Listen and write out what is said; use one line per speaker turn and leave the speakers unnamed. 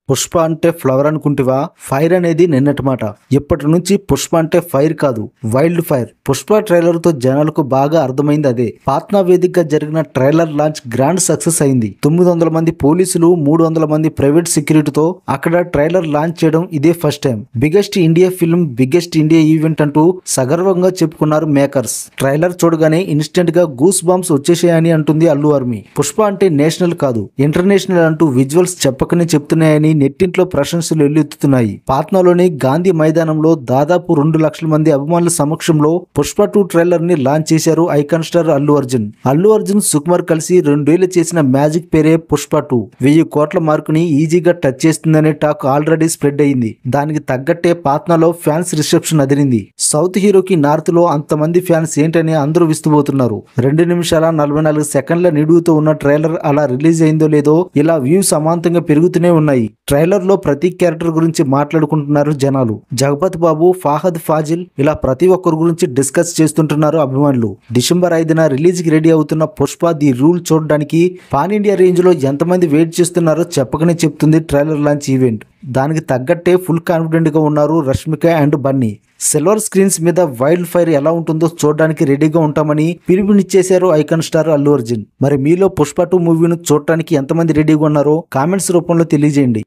పుష్ప అంటే ఫ్లవర్ అనుకుంటివా? ఫైర్ అనేది నిన్నటి మాట. ఇప్పటి నుంచి పుష్ప అంటే ఫైర్ కాదు, వైల్డ్ ఫైర్. పుష్ప ట్రైలర్ తో జనాలకు బాగా అర్థమైంది అదే. పాట్నా వేదికగా జరిగిన ట్రైలర్ లాంచ్ గ్రాండ్ సక్సెస్ అయింది. 900 మంది పోలీసులు, 300 మంది ప్రైవేట్ సెక్యూరిటీతో అక్కడ ట్రైలర్ లాంచ్ చేయడం ఇదే first time. Biggest India film, biggest India event అంటూ సగర్వంగా చెప్పుకున్నారు మేకర్స్. ట్రైలర్ చూడగానే ఇన్స్టెంట్ గా గూస్ బాంబ్స్ వచ్చేసాయని అంటుంది అల్లు ఆర్మీ. పుష్ప అంటే నేషనల్ కాదు, ఇంటర్నేషనల్ అంటూ విజువల్స్ చెప్పకనే చెప్తున్నాయని నెట్టింట్లో ప్రశంసలు ఎల్లుతున్నాయి. పాట్నాలోని గాంధీ మైదానంలో దాదాపు 2 లక్షల మంది అభిమానుల సమక్షంలో పుష్ప 2 ట్రైలర్ ని లాంచ్ చేశారు ఐకాన్ స్టార్ అల్లు అర్జున్. అల్లు అర్జున్, సుకుమార్ కలిసి 2 ఏళ్లు చేసిన మ్యాజిక్ పేరే పుష్ప 2. 1000 కోట్ల మార్కుని ఈజీగా టచ్ చేస్తుందనే టాక్ ఆల్రెడీ స్ప్రెడ్ అయింది. దానికి తగ్గట్టే పాట్నాలో ఫ్యాన్స్ రిసెప్షన్ అదిరింది. సౌత్ హీరోకి నార్త్ లో అంతమంది ఫ్యాన్స్ ఏంటని అందరూ విస్తుపోతున్నారు. 2 నిమిషాల 44 సెకండ్ల నిడుగుతో ఉన్న ట్రైలర్ అలా రిలీజ్ అయిందో లేదో ఇలా వ్యూస్ అమాంతంగా పెరుగుతూనే ఉన్నాయి. ట్రైలర్ లో ప్రతి క్యారెక్టర్ గురించి మాట్లాడుకుంటున్నారు జనాలు. జగపతి బాబు, ఫాహద్ ఫాజిల్ ఇలా ప్రతి ఒక్కరి గురించి డిస్కస్ చేస్తుంటున్నారు అభిమానులు. డిసెంబర్ 5న రిలీజ్ కి రెడీ అవుతున్న పుష్ప ది రూల్ చూడడానికి పాన్ ఇండియా రేంజ్ లో ఎంతమంది వెయిట్ చేస్తున్నారో చెప్పకనే చెప్తుంది ట్రైలర్ లాంచ్ ఈవెంట్. దానికి తగ్గట్టే ఫుల్ కాన్ఫిడెంట్ గా ఉన్నారు Rashmika and Bunny. Silver screens మీద వైల్డ్ ఫైర్ ఎలా ఉంటుందో చూడడానికి రెడీగా ఉంటామని పిలుపునిచ్చేశారు ఐకాన్ స్టార్ అల్లు అర్జున్. మరి మీలో పుష్ప 2 మూవీను చూడటానికి ఎంతమంది రెడీగా ఉన్నారో కామెంట్స్ రూపంలో తెలియజేయండి.